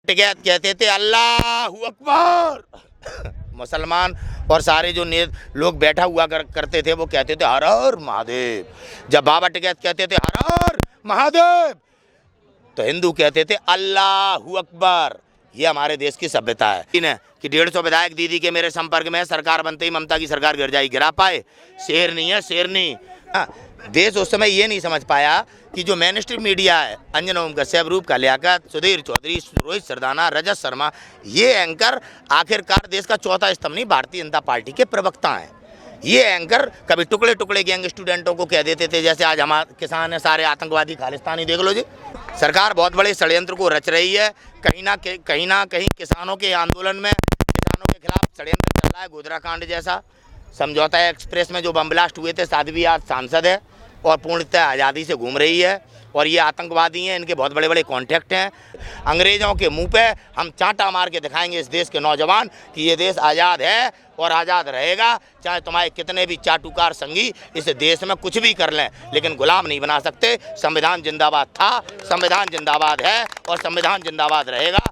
कहते थे अल्लाहू अकबर। मुसलमान और सारे जो लोग बैठा हुआ करते थे वो कहते थे हर हर महादेव। जब बाबा टिकैत कहते थे हर हर महादेव तो हिंदू कहते थे अल्लाहू अकबर। ये हमारे देश की सभ्यता है कि 150 विधायक दीदी के मेरे संपर्क में है, सरकार बनते ही ममता की सरकार गिर जाएगी। गिरा पाए? शेर नहीं है, शेरनी। देश उस समय ये नहीं समझ पाया कि जो मेन स्ट्रीम मीडिया है, अंजन ओम कश्यप, रूप का लियाकत, सुधीर चौधरी, रोहित सरदाना, रजत शर्मा, ये एंकर आखिरकार देश का चौथा स्तंभ नहीं, भारतीय जनता पार्टी के प्रवक्ता हैं। ये एंकर कभी टुकड़े टुकड़े गैंग स्टूडेंटों को कह देते थे, जैसे आज हमारे किसान है सारे आतंकवादी खालिस्तानी। देख लो जी, सरकार बहुत बड़े षड्यंत्र को रच रही है। कहीं ना कहीं किसानों के आंदोलन में किसानों के खिलाफ षड्यंत्र चल रहा है। गोधरा कांड जैसा समझौता एक्सप्रेस में जो बम ब्लास्ट हुए थे, साध्वी आज सांसद है और पूर्णतः आज़ादी से घूम रही है। और ये आतंकवादी हैं, इनके बहुत बड़े बड़े कॉन्टैक्ट हैं। अंग्रेज़ों के मुंह पे हम चांटा मार के दिखाएंगे इस देश के नौजवान कि ये देश आज़ाद है और आज़ाद रहेगा। चाहे तुम्हारे कितने भी चाटुकार संगी इस देश में कुछ भी कर लें, लेकिन गुलाम नहीं बना सकते। संविधान जिंदाबाद था, संविधान जिंदाबाद है और संविधान जिंदाबाद रहेगा।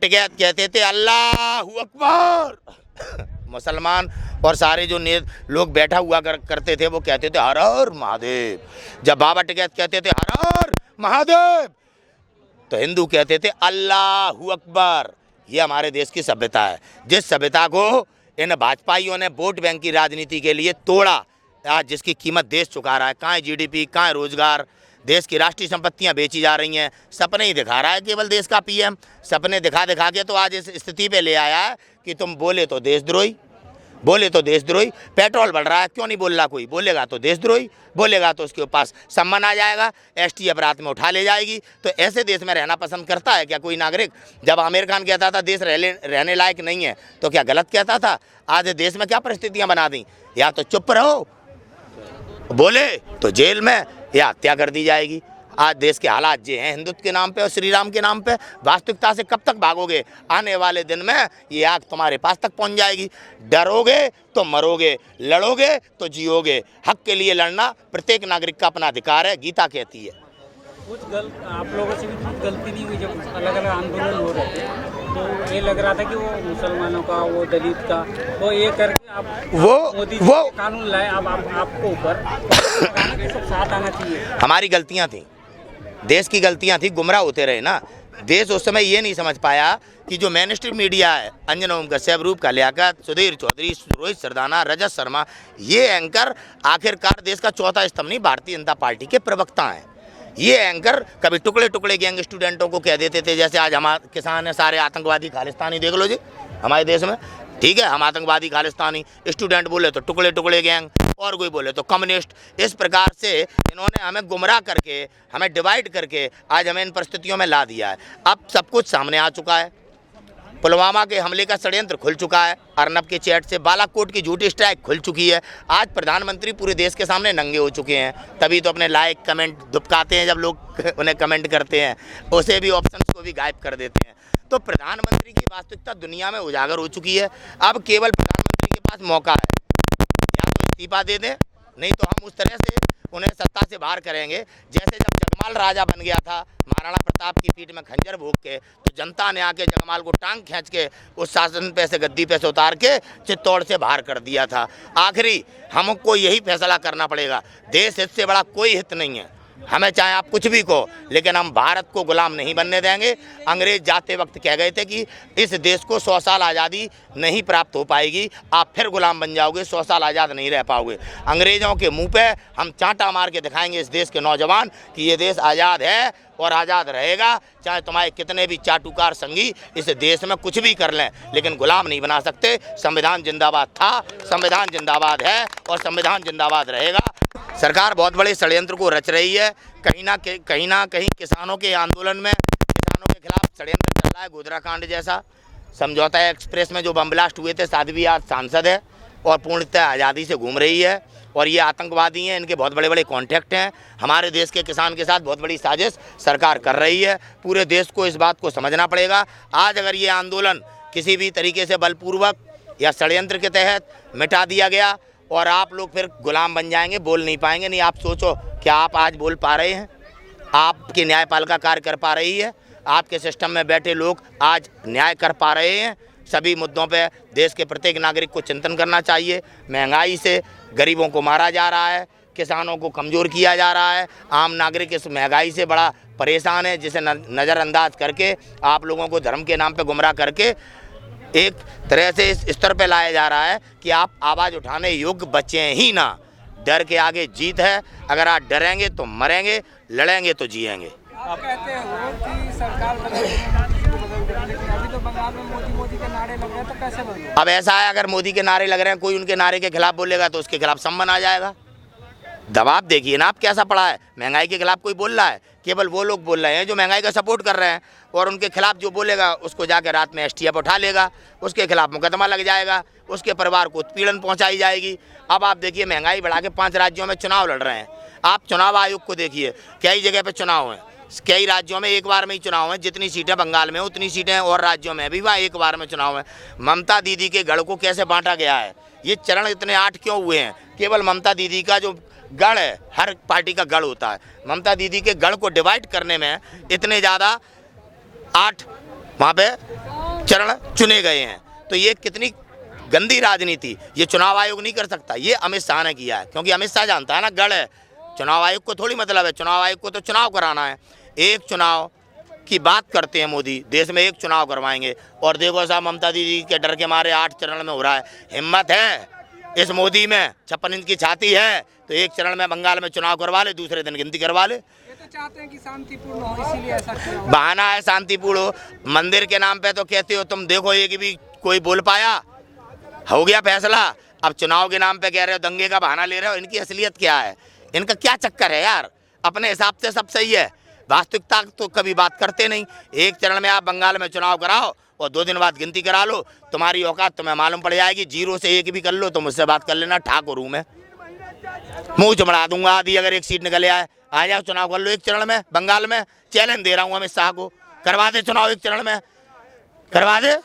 टिकैत कहते थे अल्लाहू अकबर। मुसलमान और सारे जो लोग बैठा हुआ करते थे वो कहते थे हर हर महादेव। जब बाबा टिकैत कहते थे हर हर महादेव तो हिंदू कहते थे अल्लाहू अकबर। ये हमारे देश की सभ्यता है, जिस सभ्यता को इन भाजपाइयों ने वोट बैंक की राजनीति के लिए तोड़ा, आज जिसकी कीमत देश चुका रहा है। कहाँ है जीडीपी, कहाँ है रोजगार? देश की राष्ट्रीय संपत्तियां बेची जा रही हैं। सपने ही दिखा रहा है केवल देश का पीएम। सपने दिखा दिखा के तो आज इस स्थिति पे ले आया है कि तुम बोले तो देशद्रोही, बोले तो देशद्रोही। पेट्रोल बढ़ रहा है, क्यों नहीं बोल रहा कोई? बोलेगा तो देशद्रोही, बोलेगा तो उसके पास सम्मान आ जाएगा, एसटीएफ रात में उठा ले जाएगी। तो ऐसे देश में रहना पसंद करता है क्या कोई नागरिक? जब आमिर खान कहता था देश रहने लायक नहीं है तो क्या गलत कहता था? आज देश में क्या परिस्थितियाँ बना दी? या तो चुप रहो, बोले तो जेल में या हत्या कर दी जाएगी। आज देश के हालात ये हैं हिंदुत्व के नाम पे और श्री राम के नाम पे। वास्तविकता से कब तक भागोगे? आने वाले दिन में ये आग तुम्हारे पास तक पहुंच जाएगी। डरोगे तो मरोगे, लड़ोगे तो जियोगे। हक के लिए लड़ना प्रत्येक नागरिक का अपना अधिकार है, गीता कहती है। कुछ आप लोगों से भी कुछ गलती नहीं हुई जब अलग अलग आंदोलन हो रहे थे, तो ये लग रहा था कि वो मुसलमानों का, वो दलित का, वो ये करके आप मोदी जी वो कानून लाए। अब आपको ऊपर सब साथ आना चाहिए। हमारी गलतियां थी, देश की गलतियां थी, गुमराह होते रहे ना। देश उस समय ये नहीं समझ पाया कि जो मेन स्ट्रीम मीडिया है, अंजन ओम कश्यप, रूप का लियाकत, सुधीर चौधरी, रोहित सरदाना, रजत शर्मा, ये एंकर आखिरकार देश का चौथा स्तंभ नहीं, भारतीय जनता पार्टी के प्रवक्ता हैं। ये एंकर कभी टुकड़े टुकड़े गैंग स्टूडेंटों को कह देते थे, जैसे आज हमारे किसान है सारे आतंकवादी खालिस्तानी। देख लो जी, हमारे देश में ठीक है, हम आतंकवादी खालिस्तानी। स्टूडेंट बोले तो टुकड़े टुकड़े गैंग, और कोई बोले तो कम्युनिस्ट। इस प्रकार से इन्होंने हमें गुमराह करके, हमें डिवाइड करके आज हमें इन परिस्थितियों में ला दिया है। अब सब कुछ सामने आ चुका है। पुलवामा के हमले का षड्यंत्र खुल चुका है, अर्नब के चैट से बालाकोट की झूठी स्ट्राइक खुल चुकी है। आज प्रधानमंत्री पूरे देश के सामने नंगे हो चुके हैं। तभी तो अपने लाइक कमेंट दुबकाते हैं जब लोग उन्हें कमेंट करते हैं, उसे भी ऑप्शंस को भी गायब कर देते हैं। तो प्रधानमंत्री की वास्तविकता दुनिया में उजागर हो चुकी है। अब केवल प्रधानमंत्री के पास मौका है, या तो इस्तीफा दे दें, नहीं तो हम उस तरह से उन्हें सत्ता से बाहर करेंगे जैसे जब जगमाल राजा बन गया था महाराणा प्रताप की पीठ में खंजर भोग के, तो जनता ने आके जगमाल को टांग खींच के उस शासन पे से, गद्दी पे से उतार के चित्तौड़ से बाहर कर दिया था। आखिरी हमको यही फैसला करना पड़ेगा। देश हित से बड़ा कोई हित नहीं है। हमें चाहे आप कुछ भी कहो, लेकिन हम भारत को गुलाम नहीं बनने देंगे। अंग्रेज जाते वक्त कह गए थे कि इस देश को 100 साल आज़ादी नहीं प्राप्त हो पाएगी, आप फिर गुलाम बन जाओगे, 100 साल आज़ाद नहीं रह पाओगे। अंग्रेज़ों के मुंह पे हम चांटा मार के दिखाएंगे इस देश के नौजवान कि ये देश आज़ाद है और आज़ाद रहेगा। चाहे तुम्हारे कितने भी चाटुकार संगी इस देश में कुछ भी कर लें, लेकिन गुलाम नहीं बना सकते। संविधान जिंदाबाद था, संविधान जिंदाबाद है और संविधान जिंदाबाद रहेगा। सरकार बहुत बड़े षड्यंत्र को रच रही है। कहीं ना कहीं किसानों के आंदोलन में किसानों के खिलाफ षड्यंत्र चल रहा है। गोधरा कांड जैसा समझौता एक्सप्रेस में जो बम ब्लास्ट हुए थे, साध्वी आज सांसद है और पूर्णतः आज़ादी से घूम रही है। और ये आतंकवादी हैं, इनके बहुत बड़े बड़े कॉन्टैक्ट हैं। हमारे देश के किसान के साथ बहुत बड़ी साजिश सरकार कर रही है। पूरे देश को इस बात को समझना पड़ेगा। आज अगर ये आंदोलन किसी भी तरीके से बलपूर्वक या षड्यंत्र के तहत मिटा दिया गया और आप लोग फिर गुलाम बन जाएंगे, बोल नहीं पाएंगे। नहीं, आप सोचो, क्या आप आज बोल पा रहे हैं? आपकी न्यायपालिका कार्य कर पा रही है? आपके सिस्टम में बैठे लोग आज न्याय कर पा रहे हैं? सभी मुद्दों पे देश के प्रत्येक नागरिक को चिंतन करना चाहिए। महंगाई से गरीबों को मारा जा रहा है, किसानों को कमज़ोर किया जा रहा है, आम नागरिक इस महंगाई से बड़ा परेशान है, जिसे नज़रअंदाज करके आप लोगों को धर्म के नाम पे गुमराह करके एक तरह से इस स्तर पे लाया जा रहा है कि आप आवाज़ उठाने योग्य बचे ही ना। डर के आगे जीत है। अगर आप डरेंगे तो मरेंगे, लड़ेंगे तो जिएंगे। आप कहते हो कि सरकार बदलेगी, लेकिन अभी तो बंगाल में मोदी के नारे लग रहे हैं, तो कैसे बदलेगा? अब ऐसा है, अगर मोदी के नारे लग रहे हैं, कोई उनके नारे के खिलाफ बोलेगा तो उसके खिलाफ सम्मन आ जाएगा। दबाव देखिए ना आप कैसा पड़ा है। महंगाई के खिलाफ कोई बोल रहा है? केवल वो लोग बोल रहे हैं जो महंगाई का सपोर्ट कर रहे हैं, और उनके खिलाफ जो बोलेगा उसको जाकर रात में एसटीएफ उठा लेगा, उसके खिलाफ मुकदमा लग जाएगा, उसके परिवार को उत्पीड़न पहुंचाई जाएगी। अब आप देखिए, महंगाई बढ़ा के 5 राज्यों में चुनाव लड़ रहे हैं। आप चुनाव आयोग को देखिए, कई जगह पर चुनाव हैं, कई राज्यों में एक बार में ही चुनाव हैं। जितनी सीटें बंगाल में उतनी सीटें और राज्यों में भी वहाँ एक बार में चुनाव है। ममता दीदी के गढ़ को कैसे बांटा गया है? ये चरण इतने 8 क्यों हुए हैं? केवल ममता दीदी का जो गढ़ है, हर पार्टी का गढ़ होता है, ममता दीदी के गढ़ को डिवाइड करने में इतने ज़्यादा 8 वहाँ पे चरण चुने गए हैं। तो ये कितनी गंदी राजनीति ये चुनाव आयोग नहीं कर सकता, ये अमित शाह ने किया है। क्योंकि अमित शाह जानता है ना, गढ़ है, चुनाव आयोग को थोड़ी मतलब है। चुनाव आयोग को तो चुनाव कराना है। एक चुनाव की बात करते हैं मोदी, देश में एक चुनाव करवाएंगे, और देखो साहब, ममता दीदी के डर के मारे 8 चरण में हो रहा है। हिम्मत है इस मोदी में, 56 इंच की छाती है, तो एक चरण में बंगाल में चुनाव करवा ले, दूसरे दिन गिनती करवा ले। ये तो चाहते हैं कि शांतिपूर्ण हो, इसीलिए ऐसा किया। बहाना है शांतिपूर्ण हो। मंदिर के नाम पे तो कहते हो तुम, देखो एक भी कोई बोल पाया? हो गया फैसला। अब चुनाव के नाम पे कह रहे हो, दंगे का बहाना ले रहे हो। इनकी असलियत क्या है? इनका क्या चक्कर है यार? अपने हिसाब से सब सही है, वास्तविकता तो कभी बात करते नहीं। एक चरण में आप बंगाल में चुनाव कराओ और 2 दिन बाद गिनती करा लो, तुम्हारी औकात तुम्हें मालूम पड़ जाएगी। 0 से 1 भी कर लो तो मुझसे बात कर लेना, ठाकुर हूँ मैं, मुँह चमड़ा दूंगा। आदि अगर एक सीट निकल आए, आ जाओ चुनाव कर लो एक चरण में बंगाल में। चैलेंज दे रहा हूँ अमित शाह को, करवा दे चुनाव एक चरण में, करवा दे।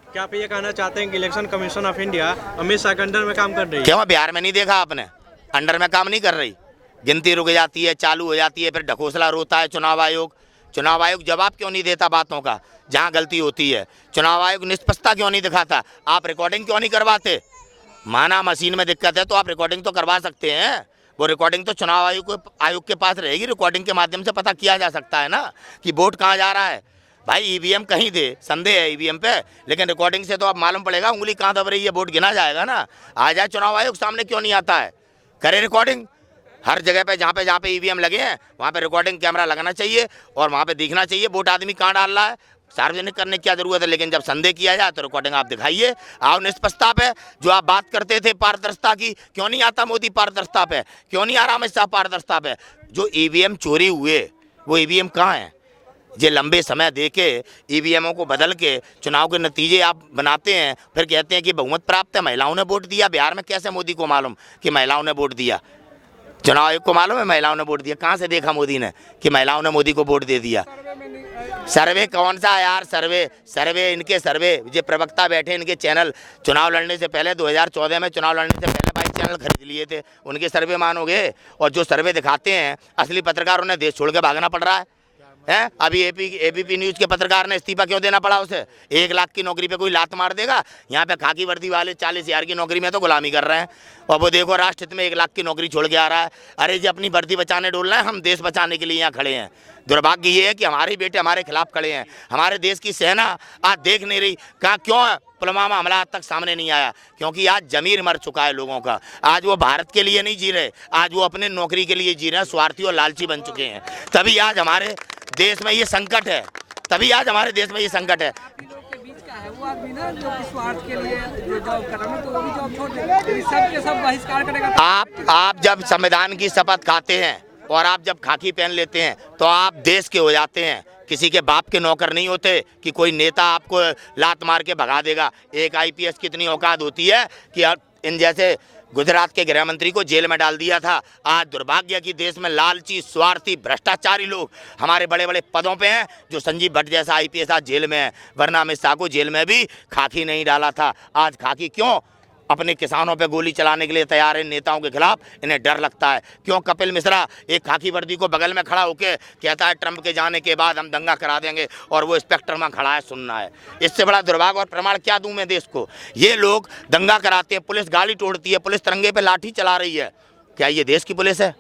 क्या आप ये कहना चाहते हैं कि election commission of India Amit Shah के अंडर में काम कर रही है? क्यों बिहार में नहीं देखा आपने? अंडर में काम नहीं कर रही, गिनती रुक जाती है, चालू हो जाती है, फिर ढकोसला रोता है चुनाव आयोग। चुनाव आयोग जवाब क्यों नहीं देता बातों का जहां गलती होती है? चुनाव आयोग निष्पक्षता क्यों नहीं दिखाता? आप रिकॉर्डिंग क्यों नहीं करवाते? माना मशीन में दिक्कत है तो आप रिकॉर्डिंग तो करवा सकते हैं। वो रिकॉर्डिंग तो चुनाव आयोग के पास रहेगी। रिकॉर्डिंग के माध्यम से पता किया जा सकता है ना कि वोट कहाँ जा रहा है। भाई ईवीएम कहीं दे, संदेह है ईवीएम पे, लेकिन रिकॉर्डिंग से तो अब मालूम पड़ेगा उंगली कहाँ दब रही है, वोट गिना जाएगा ना। आ जाए चुनाव आयोग, सामने क्यों नहीं आता है? करे रिकॉर्डिंग। हर जगह पे जहाँ पे ईवीएम लगे हैं वहाँ पे रिकॉर्डिंग कैमरा लगना चाहिए और वहाँ पे दिखना चाहिए वोट आदमी कहाँ डाल रहा है। सार्वजनिक करने की क्या जरूरत है? लेकिन जब संदेह किया जाए तो रिकॉर्डिंग आप दिखाइए। आओ निष्पक्षता पे जो आप बात करते थे पारदर्शिता की, क्यों नहीं आता मोदी पारदर्शिता पे? क्यों नहीं आ रहा अमित शाह पारदर्शिता पे? जो ईवीएम चोरी हुए वो ईवीएम कहाँ हैं? ये लंबे समय दे के ईवीएमों को बदल के चुनाव के नतीजे आप बनाते हैं, फिर कहते हैं कि बहुमत प्राप्त है, महिलाओं ने वोट दिया। बिहार में कैसे मोदी को मालूम कि महिलाओं ने वोट दिया? चुनाव आयोग को मालूम है महिलाओं ने वोट दिया? कहाँ से देखा मोदी ने कि महिलाओं ने मोदी को वोट दे दिया? सर्वे कौन सा यार? सर्वे इनके सर्वे जो प्रवक्ता बैठे इनके चैनल चुनाव लड़ने से पहले 2014 में चुनाव लड़ने से पहले 22 चैनल खरीद लिए थे, उनके सर्वे मानोगे? और जो सर्वे दिखाते हैं असली पत्रकार, उन्हें देश छोड़ के भागना पड़ रहा है। अभी एबीपी न्यूज़ के पत्रकार ने इस्तीफा क्यों देना पड़ा उसे? 1 लाख की नौकरी पे कोई लात मार देगा? यहाँ पे खाकी वर्दी वाले 40,000 की नौकरी में तो गुलामी कर रहे हैं, और वो देखो राष्ट्र हित में 1 लाख की नौकरी छोड़ के आ रहा है। अरे जी अपनी वर्दी बचाने डोल रहे हैं, हम देश बचाने के लिए यहाँ खड़े हैं। दुर्भाग्य ये है कि हमारे बेटे हमारे खिलाफ खड़े हैं। हमारे देश की सेना आज देख नहीं रही। कहाँ क्यों पुलवामा हमला आज तक सामने नहीं आया? क्योंकि आज जमीर मर चुका है लोगों का। आज वो भारत के लिए नहीं जी रहे, आज वो अपने नौकरी के लिए जी रहे हैं, स्वार्थी और लालची बन चुके हैं। तभी आज हमारे देश में ये संकट है, तभी आज हमारे देश में ये संकट है। वो आदमी ना जो स्वार्थ के लिए जो जॉब कर रहा है तो वो भी जॉब छोड़ देगा, सबके सब बहिष्कार करेगा। आप जब संविधान की शपथ खाते हैं और आप जब खाकी पहन लेते हैं तो आप देश के हो जाते हैं, किसी के बाप के नौकर नहीं होते कि कोई नेता आपको लात मार के भगा देगा। एक आईपीएस की इतनी औकात होती है कि इन जैसे गुजरात के गृह मंत्री को जेल में डाल दिया था। आज दुर्भाग्य की देश में लालची, स्वार्थी, भ्रष्टाचारी लोग हमारे बड़े बड़े पदों पे हैं। जो संजीव भट्ट जैसा आईपीएस आज जेल में है, वरना अमित शाह को जेल में भी खाकी नहीं डाला था। आज खाकी क्यों? अपने किसानों पे गोली चलाने के लिए तैयार है। नेताओं के खिलाफ इन्हें डर लगता है। क्यों? कपिल मिश्रा एक खाकी वर्दी को बगल में खड़ा होकर कहता है ट्रंप के जाने के बाद हम दंगा करा देंगे, और वो स्पेक्टर में खड़ा है, सुनना है। इससे बड़ा दुर्भाग्य और प्रमाण क्या दूं मैं देश को? ये लोग दंगा कराते हैं, पुलिस गाड़ी तोड़ती है, पुलिस तिरंगे पे लाठी चला रही है। क्या ये देश की पुलिस है?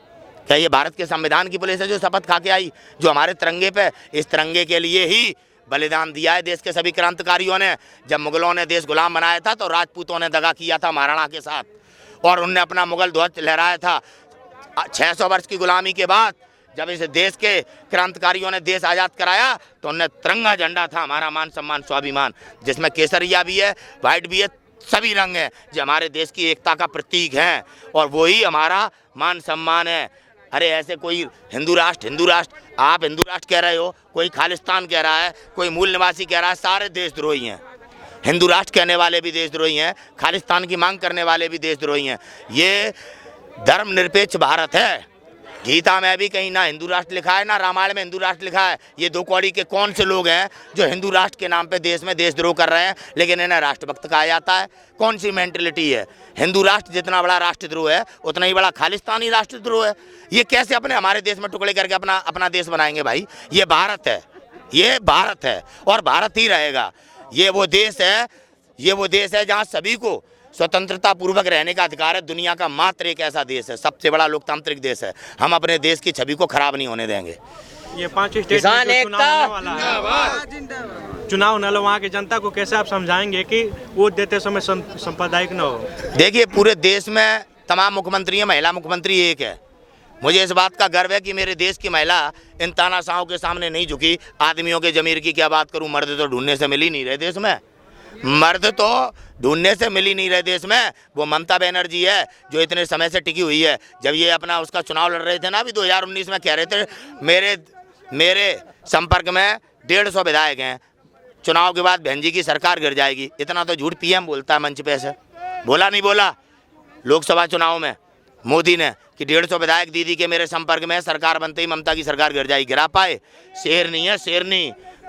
क्या ये भारत के संविधान की पुलिस है जो शपथ खा के आई, जो हमारे तिरंगे पे, इस तिरंगे के लिए ही बलिदान दिया है देश के सभी क्रांतिकारियों ने? जब मुगलों ने देश गुलाम बनाया था तो राजपूतों ने दगा किया था महाराणा के साथ, और उनने अपना मुगल ध्वज लहराया था। 600 वर्ष की गुलामी के बाद जब इस देश के क्रांतिकारियों ने देश आज़ाद कराया तो उनने तिरंगा झंडा था हमारा मान सम्मान स्वाभिमान, जिसमें केसरिया भी है, वाइट भी है, सभी रंग हैं जो हमारे देश की एकता का प्रतीक हैं, और वही हमारा मान सम्मान है। अरे ऐसे कोई हिंदू राष्ट्र आप हिंदू राष्ट्र कह रहे हो, कोई खालिस्तान कह रहा है, कोई मूल निवासी कह रहा है, सारे देशद्रोही हैं। हिंदू राष्ट्र कहने वाले भी देशद्रोही हैं, खालिस्तान की मांग करने वाले भी देशद्रोही हैं। ये धर्मनिरपेक्ष भारत है। गीता में भी कहीं ना हिंदू राष्ट्र लिखा है, ना रामायण में हिंदू राष्ट्र लिखा है। ये दो कौड़ी के कौन से लोग हैं जो हिंदू राष्ट्र के नाम पे देश में देशद्रोह कर रहे हैं, लेकिन इन्हें राष्ट्रभक्त कहा जाता है? कौन सी मेंटलिटी है? हिंदू राष्ट्र जितना बड़ा राष्ट्रद्रोह है उतना ही बड़ा खालिस्तानी राष्ट्रद्रोह है। ये कैसे अपने हमारे देश में टुकड़े करके अपना देश बनाएंगे भाई? ये भारत है, ये भारत है और भारत ही रहेगा। ये वो देश है जहाँ सभी को स्वतंत्रता पूर्वक रहने का अधिकार है। दुनिया का मात्र एक ऐसा देश है, सबसे बड़ा लोकतांत्रिक देश है। हम अपने देश की छवि को खराब नहीं होने देंगे। ये 5 स्टेट में जो चुनाव होने वाला, वहाँ की जनता को कैसे आप समझाएंगे कि वोट देते समय सांप्रदायिक न हो? देखिए, पूरे देश में तमाम मुख्यमंत्री हैं, महिला मुख्यमंत्री एक है। मुझे इस बात का गर्व है कि मेरे देश की महिला इन तानाशाहों के सामने नहीं झुकी। आदमियों के जमीर की क्या बात करूं, मर्द तो ढूंढने से मिल ही नहीं रहे देश में, मर्द तो ढूंढने से मिल ही नहीं रहे देश में। वो ममता बनर्जी है जो इतने समय से टिकी हुई है। जब ये अपना उसका चुनाव लड़ रहे थे ना, अभी 2019 में कह रहे थे मेरे संपर्क में 150 विधायक हैं, चुनाव के बाद बहन जी की सरकार गिर जाएगी। इतना तो झूठ पीएम बोलता है मंच पे से। बोला नहीं बोला लोकसभा चुनाव में मोदी ने कि 150 विधायक दीदी के मेरे संपर्क में, सरकार बनते ही ममता की सरकार गिर जाएगी? गिरा पाए? शेर नहीं है, शेरनी।